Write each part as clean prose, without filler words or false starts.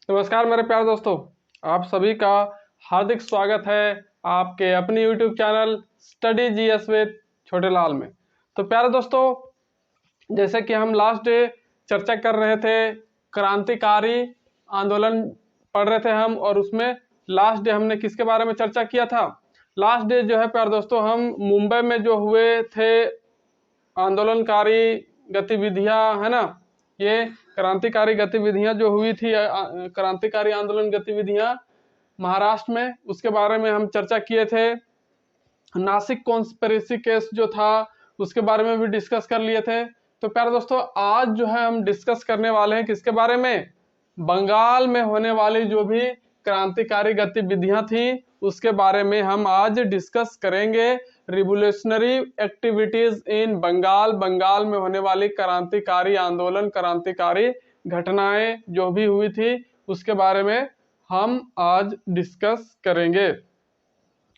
नमस्कार मेरे प्यारे दोस्तों, आप सभी का हार्दिक स्वागत है आपके अपने YouTube channel study GS with छोटे लाल में। तो प्यारे दोस्तों, जैसे कि हम लास्ट डे चर्चा कर रहे थे, क्रांतिकारी आंदोलन पढ़ रहे थे हम, और उसमें लास्ट डे हमने किसके बारे में चर्चा किया था। लास्ट डे जो है प्यारे दोस्तों, हम मुंबई में जो हुए थे आंदोलनकारी गतिविधियां, है ना, ये क्रांतिकारी गतिविधियां जो हुई थी, क्रांतिकारी आंदोलन गतिविधियां महाराष्ट्र में, उसके बारे में हम चर्चा किए थे। नासिक कॉन्स्पिरेसी केस जो था उसके बारे में भी डिस्कस कर लिए थे। तो प्यारे दोस्तों, आज जो है हम डिस्कस करने वाले हैं किसके बारे में, बंगाल में होने वाली जो भी क्रांतिकारी गतिविधियां थी उसके बारे में हम आज डिस्कस करेंगे। Revolutionary activities in Bengal, Bengal में होने वाली क्रांतिकारी आंदोलन, क्रांतिकारी घटनाएं जो भी हुई थी उसके बारे में हम आज डिस्कस करेंगे।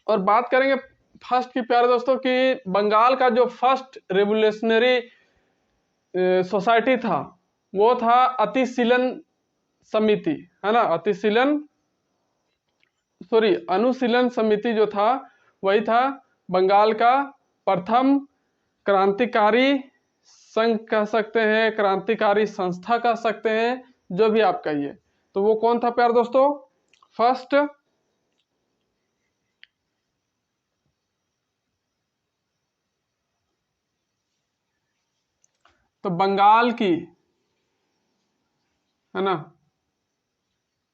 और बात करेंगे फर्स्ट की प्यारे दोस्तों कि बंगाल का जो फर्स्ट रिवोल्यूशनरी सोसाइटी था वो था अतिशीलन समिति, है ना, अनुशीलन समिति जो था वही था बंगाल का प्रथम क्रांतिकारी संघ कह सकते हैं, क्रांतिकारी संस्था कह सकते हैं, जो भी आप कहिए। तो वो कौन था प्यारे दोस्तों, फर्स्ट तो बंगाल की, है ना,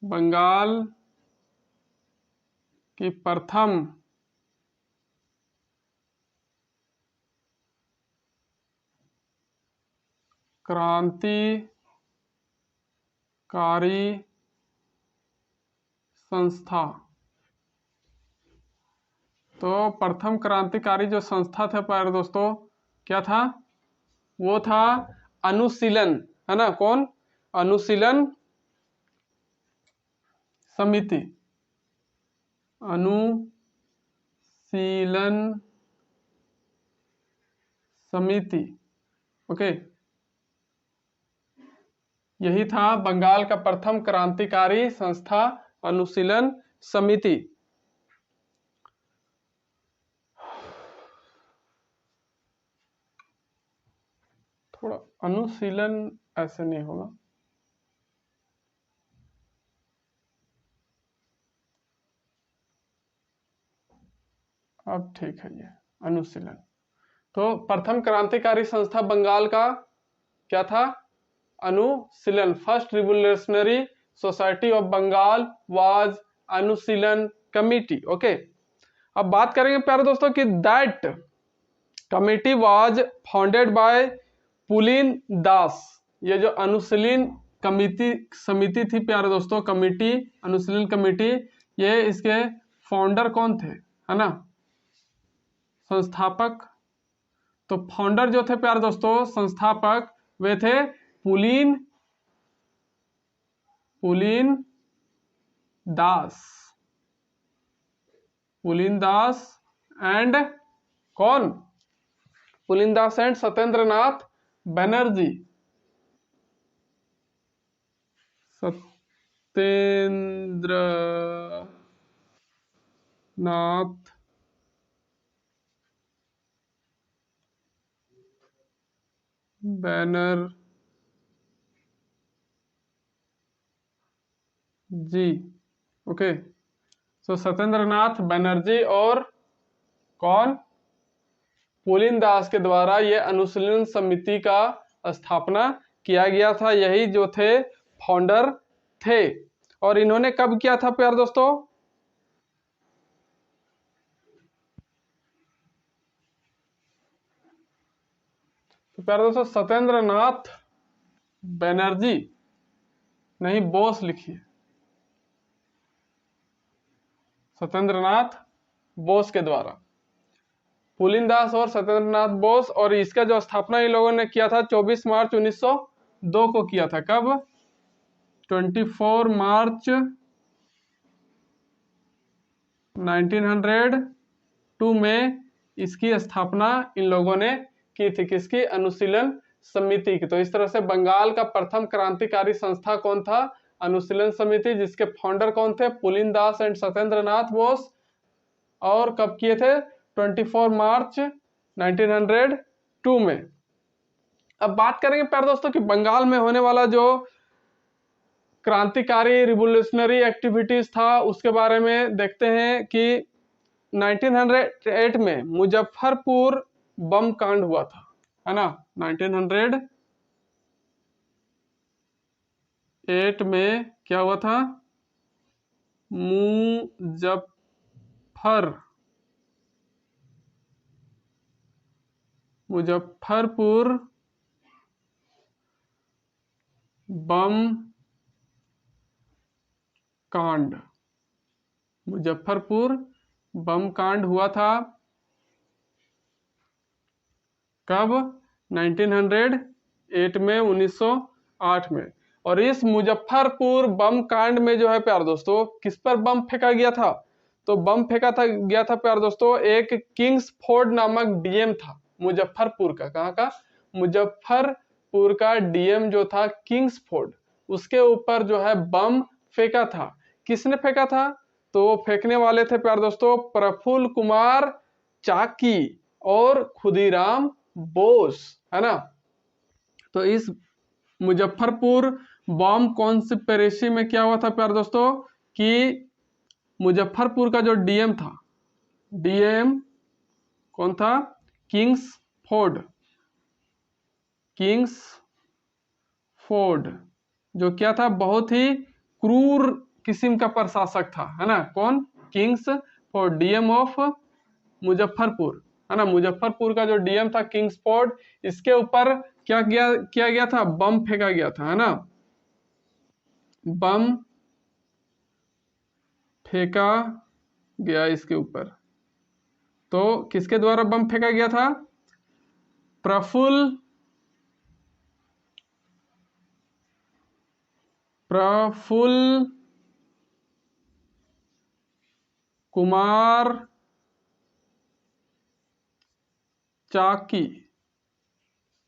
बंगाल की प्रथम क्रांतिकारी संस्था। तो प्रथम क्रांतिकारी जो संस्था था प्यारे दोस्तों, क्या था, वो था अनुशीलन, है ना, कौन, अनुशीलन समिति, अनुशीलन समिति, ओके। यही था बंगाल का प्रथम क्रांतिकारी संस्था, अनुशीलन समिति। थोड़ा अनुशीलन ऐसे नहीं होगा, अब ठीक है, ये अनुशीलन। तो प्रथम क्रांतिकारी संस्था बंगाल का क्या था, Anushilan. First revolutionary society of Bengal was Anushilan committee, okay. अब बात करेंगे प्यारे दोस्तों कि that committee was founded by Pulin Das. ये जो अनुशीलन समिति थी प्यारे दोस्तों, कमिटी, अनुशीलन कमिटी, ये इसके फाउंडर कौन थे, है ना, संस्थापक। तो फाउंडर जो थे प्यारे दोस्तों, संस्थापक, वे थे पुलिन दास एंड कौन, Pulin Das and Satyendranath Banerjee. Satyendranath Banerjee, okay. So Satyendranath Banerjee और कौन, पुलिन दास के द्वारा ये अनुशीलन समिति का स्थापना किया गया था। यही जो थे फाउंडर थे। और इन्होंने कब किया था प्यारे दोस्तों, तो प्यारे दोस्तों सत्येंद्रनाथ बनर्जी नहीं, बोस लिखिए, सत्येंद्रनाथ बोस के द्वारा, पुलिन दास और सत्येंद्रनाथ बोस। और इसका जो स्थापना इन लोगों ने किया था 24 मार्च 1902 को किया था। कब, 24 मार्च 1902 में इसकी स्थापना इन लोगों ने की थी, किसकी, अनुशीलन समिति की। तो इस तरह से बंगाल का प्रथम क्रांतिकारी संस्था कौन था, अनुशीलन समिति, जिसके फाउंडर कौन थे? पुलिन दास एंड सत्येंद्र नाथ बोस। और कब किए थे? 24 मार्च 1902 में। अब बात करेंगे प्यारे दोस्तों कि बंगाल में होने वाला जो क्रांतिकारी रिवोल्यूशनरी एक्टिविटीज था उसके बारे में देखते हैं कि 1908 में मुजफ्फरपुर बम कांड हुआ था, है ना। 1908 में क्या हुआ था? मुजफ्फरपुर बम कांड, मुजफ्फरपुर बम कांड हुआ था कब? 1908 में, 1908 में। और इस मुजफ्फरपुर बम कांड में जो है प्यारे दोस्तों किस पर बम फेंका गया था? तो बम फेंका गया था प्यारे दोस्तों, एक किंग्सफोर्ड नामक डीएम था मुजफ्फरपुर का। कहाँ का? मुजफ्फरपुर का डीएम जो था किंग्सफोर्ड, उसके ऊपर जो है बम फेंका था। किसने फेंका था? तो वो फेंकने वाले थे प्यारे दोस्तों प्रफुल्ल कुमार चाकी और खुदीराम बोस, है ना। तो इस मुजफ्फरपुर बम कॉन्स्पिरेसी में क्या हुआ था प्यारे दोस्तों कि मुजफ्फरपुर का जो डीएम था, डीएम कौन था? किंग्सफोर्ड, किंग्सफोर्ड जो क्या था? बहुत ही क्रूर किस्म का प्रशासक था, है ना। कौन? किंग्सफोर्ड, डीएम ऑफ मुजफ्फरपुर, है ना। मुजफ्फरपुर का जो डीएम था किंग्सफोर्ड, इसके ऊपर क्या किया गया था? बम फेंका गया था, है ना। बम फेंका गया इसके ऊपर। तो किसके द्वारा बम फेंका गया था? प्रफुल्ल कुमार चाकी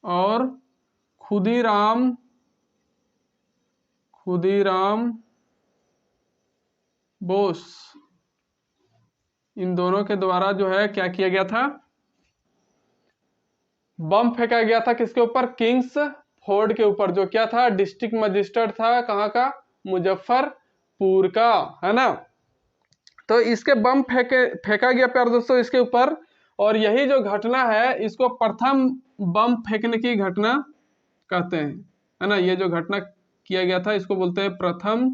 और खुदीराम बोस, इन दोनों के द्वारा जो है क्या किया गया था? बम फेंका गया था। किसके ऊपर? किंग्सफोर्ड के ऊपर, जो क्या था? डिस्ट्रिक्ट मजिस्ट्रेट था। कहाँ का? मुजफ्फरपुर का, है ना। तो इसके बम फेंका गया प्यारे दोस्तों इसके ऊपर। और यही जो घटना है इसको प्रथम बम फेंकने की घटना कहते हैं, है ना। ये जो घटना किया गया था इसको बोलते हैं प्रथम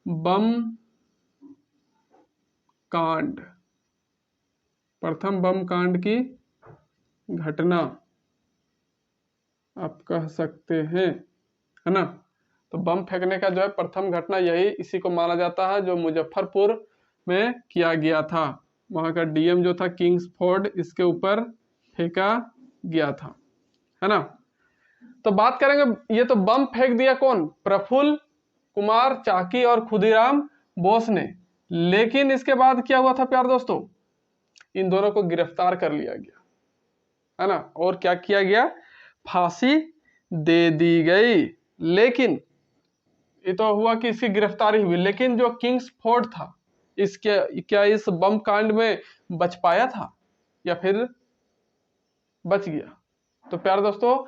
बम कांड, प्रथम बम कांड की घटना आप कह सकते हैं, है ना। तो बम फेंकने का जो है प्रथम घटना यही इसी को माना जाता है जो मुजफ्फरपुर में किया गया था। वहां का डीएम जो था किंग्सफोर्ड, इसके ऊपर फेंका गया था, है ना। तो बात करेंगे, ये तो बम फेंक दिया कौन? प्रफुल्ल कुमार चाकी और खुदीराम बोस ने। लेकिन इसके बाद क्या हुआ था प्यार दोस्तों? इन दोनों को गिरफ्तार कर लिया गया, है ना। और क्या किया गया? फांसी दे दी गई। लेकिन ये तो हुआ कि इसकी गिरफ्तारी हुई, लेकिन जो किंग्सफोर्ड था इसके क्या इस बम कांड में बच पाया था या फिर बच गया? तो प्यारे दोस्तों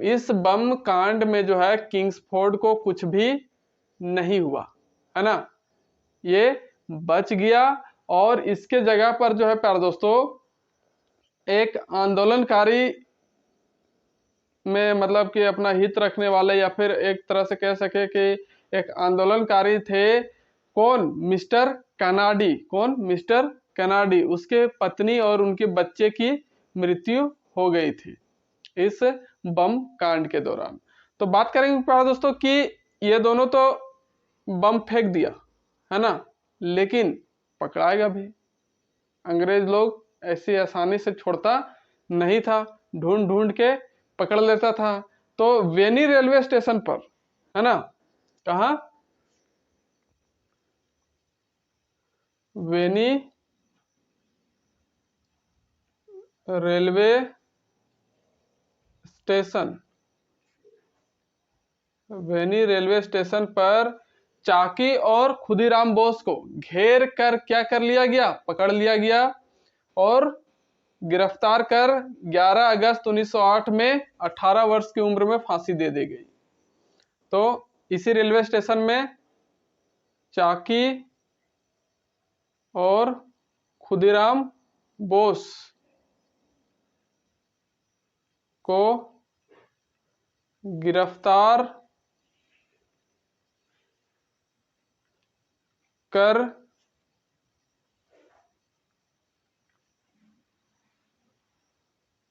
इस बम कांड में जो है किंग्सफोर्ड को कुछ भी नहीं हुआ, है ना। ये बच गया। और इसके जगह पर जो है प्यारे दोस्तों एक आंदोलनकारी में, मतलब कि अपना हित रखने वाले, या फिर एक तरह से कह सके कि एक आंदोलनकारी थे। कौन? मिस्टर कैनाडी। कौन? मिस्टर कैनाडी। उसके पत्नी और उनके बच्चे की मृत्यु हो गई थी इस बम कांड के दौरान। तो बात करेंगे प्यारे दोस्तों कि ये दोनों तो बम फेंक दिया, है ना, लेकिन पकड़ाएगा भी। अंग्रेज लोग ऐसी आसानी से छोड़ता नहीं था, ढूंढ ढूंढ के पकड़ लेता था। तो वेनी रेलवे स्टेशन पर, है ना, कहा? वेनी रेलवे स्टेशन, वेनी रेलवे स्टेशन पर चाकी और खुदीराम बोस को घेर कर क्या कर लिया गया, पकड़ लिया गया और गिरफ्तार कर 11 अगस्त 1908 में 18 वर्ष की उम्र में फांसी दे दी गई। तो इसी रेलवे स्टेशन में चाकी और खुदीराम बोस को गिरफ्तार कर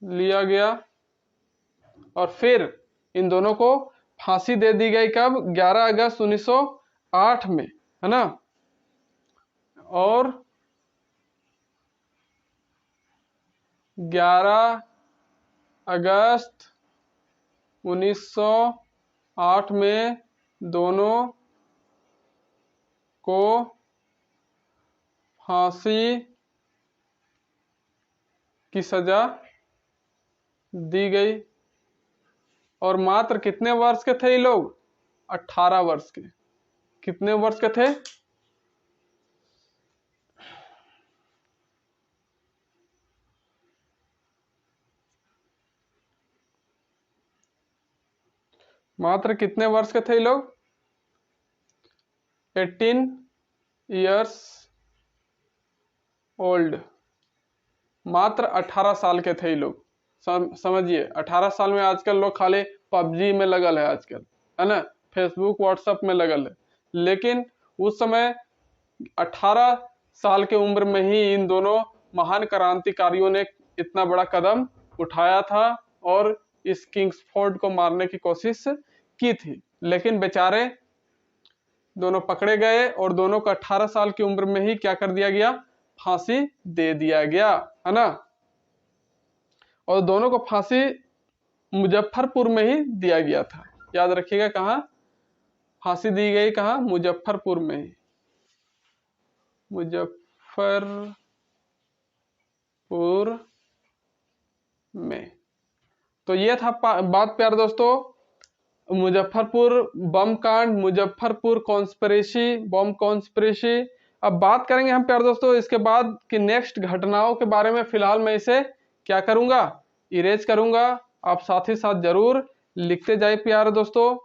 लिया गया और फिर इन दोनों को फांसी दे दी गई। कब? 11 अगस्त 1908 में, है ना। और 11 अगस्त 1908 में दोनों को फांसी की सजा दी गई। और मात्र कितने वर्ष के थे ये लोग? 18 वर्ष के। कितने वर्ष के थे? मात्र कितने वर्ष के थे ये लोग? 18 इयर्स ओल्ड। मात्र 18 साल के थे ये लोग। समझिए, 18 साल में आजकल लोग खाली पबजी में लगल है आजकल, है ना, फेसबुक व्हाट्सएप में लगल है। लेकिन उस समय 18 साल के उम्र में ही इन दोनों महान क्रांतिकारियों ने इतना बड़ा कदम उठाया था और इस किंग्सफोर्ड को मारने की कोशिश की थी। लेकिन बेचारे दोनों पकड़े गए और दोनों को 18 साल की उम्र में ही क्या कर दिया गया? फांसी दे दिया गया, है ना। और दोनों को फांसी मुजफ्फरपुर में ही दिया गया था। याद रखिएगा, कहाँ फांसी दी गई? कहाँ? मुजफ्फरपुर में ही। मुजफ्फरपुर में। तो ये था बात प्यारे दोस्तों, मुजफ्फरपुर बम कांड, मुजफ्फरपुर कॉन्स्पिरेसी, बम कॉन्स्पिरेसी। अब बात करेंगे हम प्यारे दोस्तों इसके बाद कि नेक्स्ट घटनाओं के बारे में। फिलहाल मैं इसे क्या करूंगा? इरेज करूंगा। आप साथ ही साथ जरूर लिखते जाइए प्यारे दोस्तों।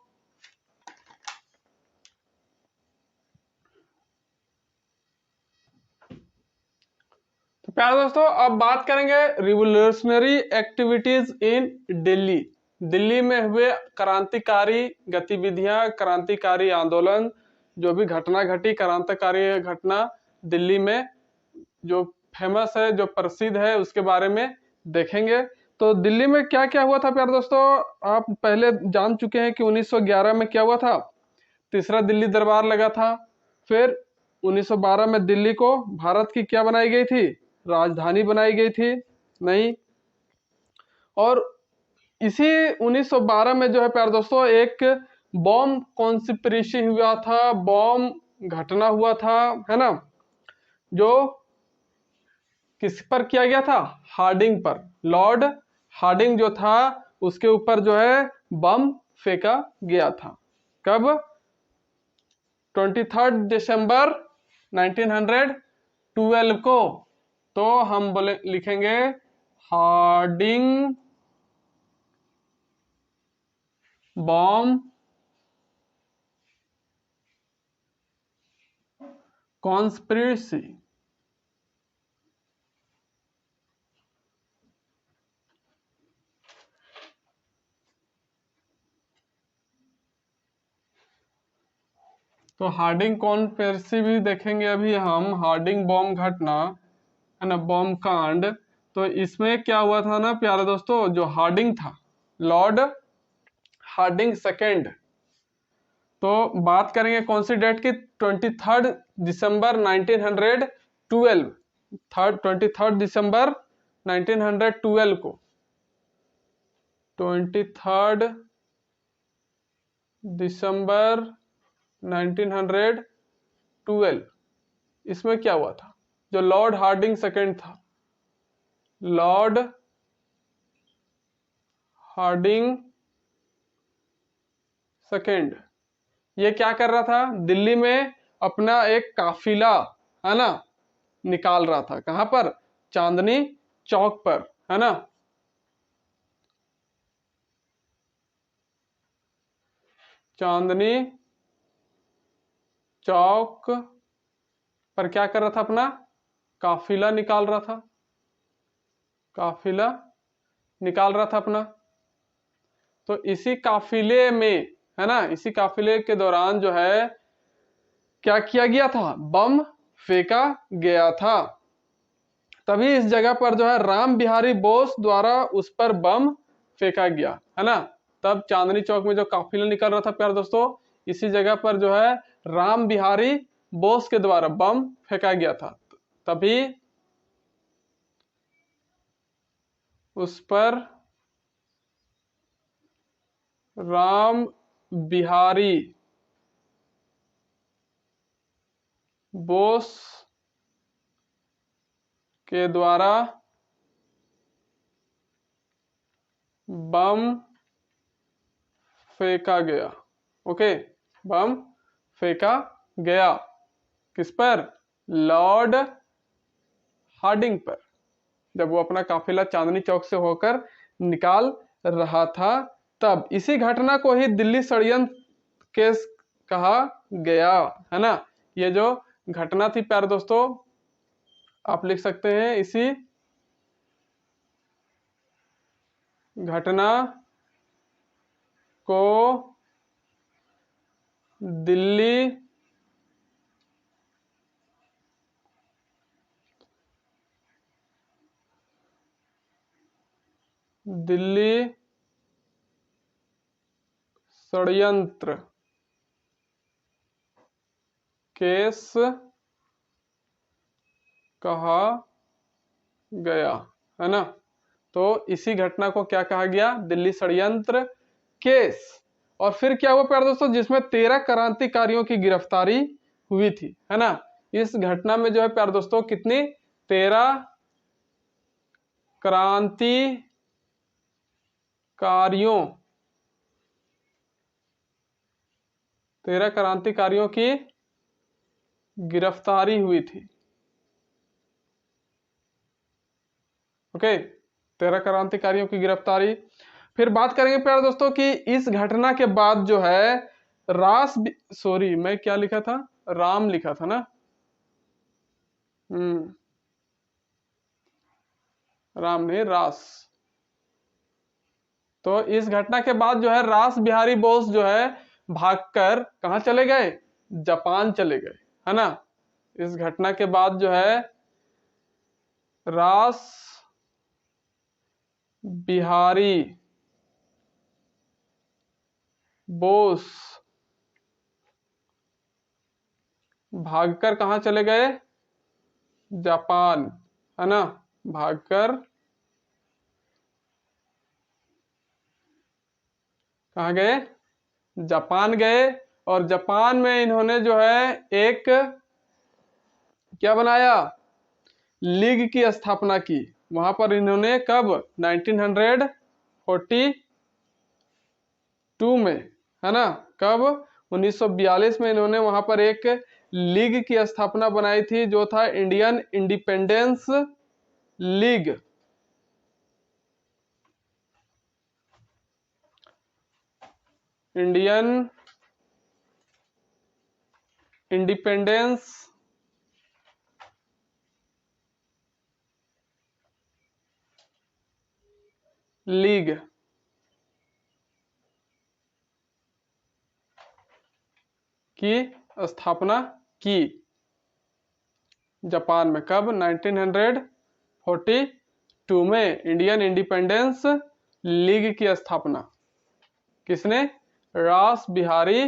तो प्यारे दोस्तों अब बात करेंगे रिवोल्यूशनरी एक्टिविटीज इन दिल्ली। दिल्ली में हुए क्रांतिकारी गतिविधियां, क्रांतिकारी आंदोलन, जो भी घटना घटी, क्रांतिकारी घटना दिल्ली में जो फेमस है, जो प्रसिद्ध है, उसके बारे में देखेंगे। तो दिल्ली में क्या क्या हुआ था प्यारे दोस्तों, आप पहले जान चुके हैं कि 1911 में क्या हुआ था? तीसरा दिल्ली दरबार लगा था। फिर 1912 में दिल्ली को भारत की क्या बनाई गई थी? राजधानी बनाई गई थी, नहीं। और इसी 1912 में जो है प्यारे दोस्तों एक बॉम्ब कॉन्स्पिरेसी हुआ था, बॉम्ब घटना हुआ था, है ना, जो किस पर किया गया था? हार्डिंग पर। लॉर्ड हार्डिंग जो था उसके ऊपर जो है बम फेंका गया था। कब? 23 दिसंबर 1912 को। तो हम बोले लिखेंगे हार्डिंग बॉम्ब कॉन्स्पिरेसी। तो हार्डिंग कॉन्स्पिरेसी भी देखेंगे अभी हम। हार्डिंग बॉम्ब घटना, है ना, बॉम्ब कांड। तो इसमें क्या हुआ था ना प्यारे दोस्तों, जो हार्डिंग था, लॉर्ड हार्डिंग सेकेंड। तो बात करेंगे कौन सी डेट की? 23 दिसंबर 1912। 23 दिसंबर 1912 को। 23 दिसंबर 1912 इसमें क्या हुआ था? जो लॉर्ड हार्डिंग सेकेंड था, लॉर्ड हार्डिंग सेकेंड, ये क्या कर रहा था, दिल्ली में अपना एक काफिला, है ना, निकाल रहा था। कहां पर, चांदनी चौक पर, है ना। चांदनी चौक पर क्या कर रहा था, अपना काफिला निकाल रहा था, काफिला निकाल रहा था अपना। तो इसी काफिले में, है ना, इसी काफिले के दौरान जो है क्या किया गया था, बम फेंका गया था। तभी इस जगह पर जो है राम बिहारी बोस द्वारा उस पर बम फेंका गया, है ना। तब चांदनी चौक में जो काफिला निकल रहा था प्यारे दोस्तों, इसी जगह पर जो है राम बिहारी बोस के द्वारा बम फेंका गया था। तभी उस पर राम बिहारी बोस के द्वारा बम फेंका गया। ओके, बम फेंका गया किस पर, लॉर्ड हार्डिंग पर, जब वो अपना काफिला चांदनी चौक से होकर निकाल रहा था। तब इसी घटना को ही दिल्ली षड्यंत्र केस कहा गया, है ना। ये जो घटना थी प्यारे दोस्तों, आप लिख सकते हैं, इसी घटना को दिल्ली षड्यंत्र केस कहा गया, है ना। तो इसी घटना को क्या कहा गया, दिल्ली षड्यंत्र केस। और फिर क्या हुआ प्यारे दोस्तों, जिसमें 13 क्रांतिकारियों की गिरफ्तारी हुई थी, है ना। इस घटना में जो है प्यारे दोस्तों कितनी, 13 क्रांतिकारियों की गिरफ्तारी हुई थी। ओके, 13 क्रांतिकारियों की गिरफ्तारी। फिर बात करेंगे प्यारे दोस्तों कि इस घटना के बाद जो है सॉरी मैं क्या लिखा था, राम लिखा था ना, राम नहीं, रास। तो इस घटना के बाद जो है रास बिहारी बोस जो है भागकर कहाँ चले गए, जापान चले गए, है ना। इस घटना के बाद जो है रास बिहारी बोस भागकर कहाँ चले गए, जापान, है ना। भागकर कहाँ गए, जापान गए। और जापान में इन्होंने जो है एक क्या बनाया, लीग की स्थापना की। वहां पर इन्होंने कब, 1942 में, है ना। कब, 1942 में इन्होंने वहां पर एक लीग की स्थापना बनाई थी, जो था Indian independence league. Indian independence league की स्थापना की जापान में। कब, 1942 में इंडियन इंडिपेंडेंस लीग की स्थापना किसने, रास बिहारी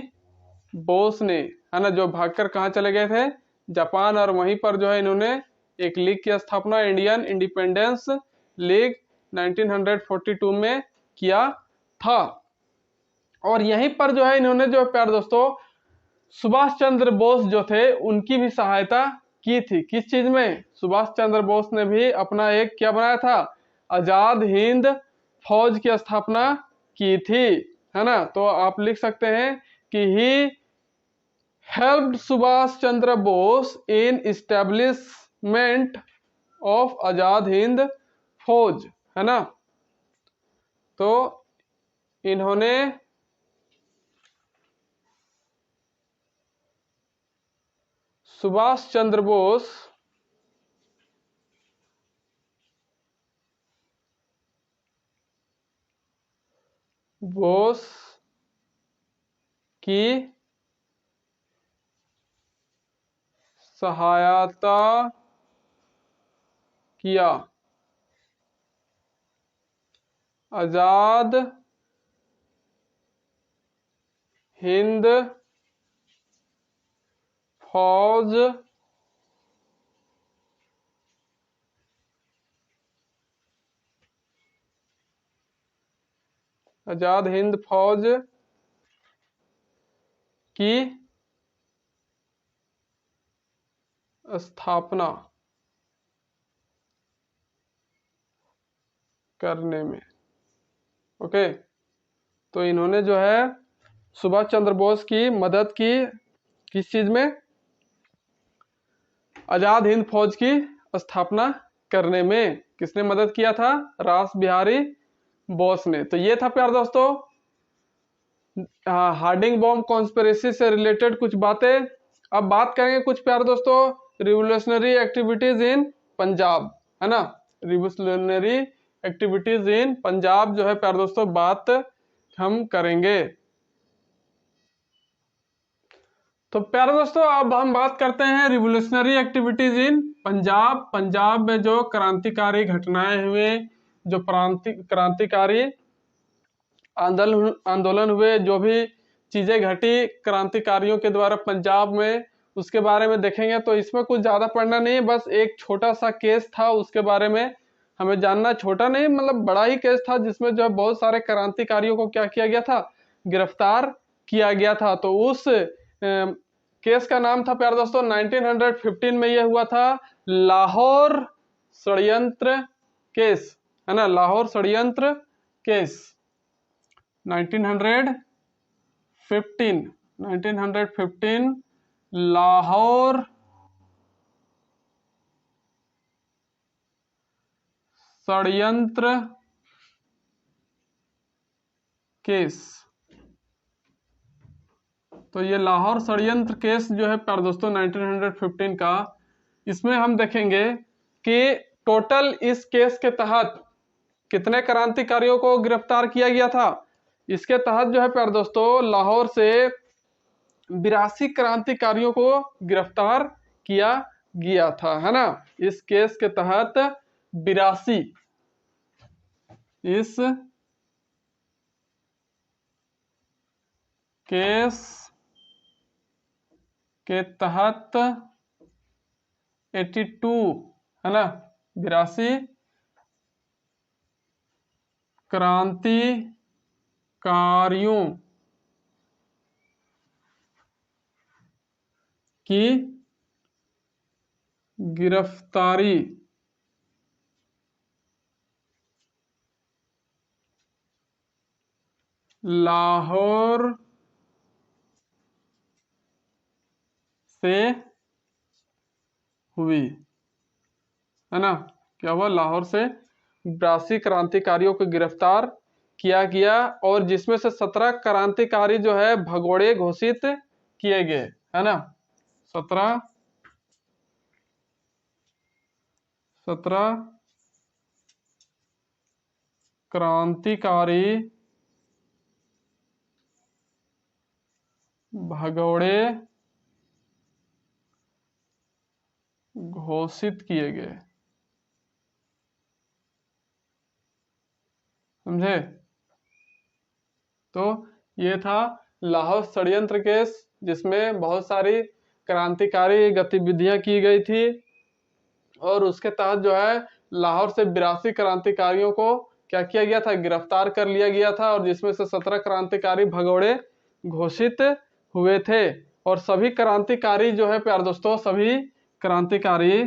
बोस ने, है ना। जो भागकर कहाँ चले गए थे, जापान। और वहीं पर जो है इन्होंने एक लीग की स्थापना इंडियन इंडिपेंडेंस लीग 1942 में किया था। और यहीं पर जो है इन्होंने जो प्यारे दोस्तों सुभाष चंद्र बोस जो थे उनकी भी सहायता की थी। किस चीज में, सुभाष चंद्र बोस ने भी अपना एक क्या बनाया था, आजाद हिंद फौज की स्थापना की थी, है ना। तो आप लिख सकते हैं कि he helped Subhash Chandra Bose in establishment of Azad Hind Fauj, है ना। तो इन्होंने सुभाष चंद्र बोस की सहायता किया, आजाद हिंद फौज आजाद हिंद फौज की स्थापना करने में। ओके, तो इन्होंने जो है सुभाष चंद्र बोस की मदद की, किस चीज में? आजाद हिंद फौज की स्थापना करने में। किसने मदद किया था? रास बिहारी बोस ने। तो ये था प्यारे दोस्तों हार्डिंग बॉम्ब कॉन्स्पिरेसी से रिलेटेड कुछ बातें। अब बात करेंगे कुछ प्यारे दोस्तों रिवोल्यूशनरी एक्टिविटीज इन पंजाब, है ना। रिवोल्यूशनरी एक्टिविटीज इन पंजाब जो है प्यारे दोस्तों बात हम करेंगे। तो प्यारे दोस्तों अब हम बात करते हैं रिवोल्यूशनरी एक्टिविटीज इन पंजाब। पंजाब में जो क्रांतिकारी घटनाएं हुए, जो क्रांतिकारी आंदोलन हुए, जो भी चीजें घटी क्रांतिकारियों के द्वारा पंजाब में, उसके बारे में देखेंगे। तो इसमें कुछ ज्यादा पढ़ना नहीं है, बस एक छोटा सा केस था उसके बारे में हमें जानना। छोटा नहीं मतलब बड़ा ही केस था, जिसमें जो है बहुत सारे क्रांतिकारियों को क्या किया गया था? गिरफ्तार किया गया था। तो उस केस का नाम था प्यारे दोस्तों 1915 में यह हुआ था लाहौर षड्यंत्र केस, है ना। लाहौर षड्यंत्र केस 1915 लाहौर षड्यंत्र केस। तो ये लाहौर षड्यंत्र केस जो है प्यारे दोस्तों 1915 का, इसमें हम देखेंगे कि टोटल इस केस के तहत कितने क्रांतिकारियों को गिरफ्तार किया गया था। इसके तहत जो है प्यारे दोस्तों लाहौर से 82 क्रांतिकारियों को गिरफ्तार किया गया था, है ना। इस केस के तहत 82, इस केस के तहत 82, है ना, 82 क्रांतिकारियों की गिरफ्तारी लाहौर से हुई, है ना। क्या हुआ? लाहौर से 82 क्रांतिकारियों को गिरफ्तार किया गया, और जिसमें से 17 क्रांतिकारी जो है भगोड़े घोषित किए गए, है ना। 17 क्रांतिकारी भगोड़े घोषित किए गए, समझे। तो ये था लाहौर षड्यंत्र केस, जिसमें बहुत सारी क्रांतिकारी गतिविधियां की गई थी, और उसके तहत जो है लाहौर से 82 क्रांतिकारियों को क्या किया गया था? गिरफ्तार कर लिया गया था, और जिसमें से 17 क्रांतिकारी भगोड़े घोषित हुए थे। और सभी क्रांतिकारी जो है प्यारे दोस्तों सभी क्रांतिकारी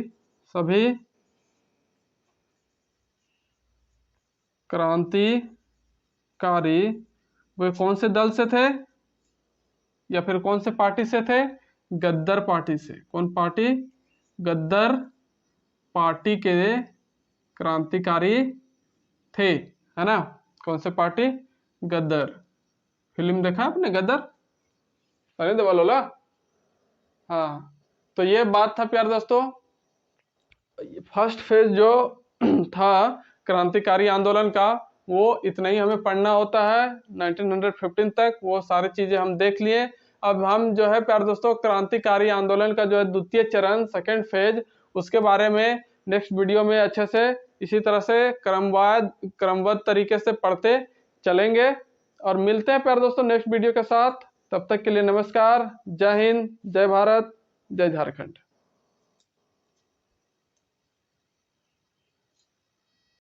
वे कौन से दल से थे या फिर कौन से पार्टी से थे? गद्दर पार्टी से। कौन पार्टी? गद्दर पार्टी के क्रांतिकारी थे, है ना। कौन से पार्टी? गद्दर। फिल्म देखा आपने गद्दर? अरे देवालोला। हाँ, तो ये बात था प्यारे दोस्तों। फर्स्ट फेज जो था क्रांतिकारी आंदोलन का, वो इतना ही हमें पढ़ना होता है 1915 तक। वो सारी चीजें हम देख लिए। अब हम जो है प्यारे दोस्तों क्रांतिकारी आंदोलन का जो है द्वितीय चरण, सेकेंड फेज, उसके बारे में नेक्स्ट वीडियो में अच्छे से इसी तरह से क्रमबद्ध तरीके से पढ़ते चलेंगे। और मिलते हैं प्यारे दोस्तों नेक्स्ट वीडियो के साथ। तब तक के लिए नमस्कार, जय हिंद, जय भारत, जय झारखंड।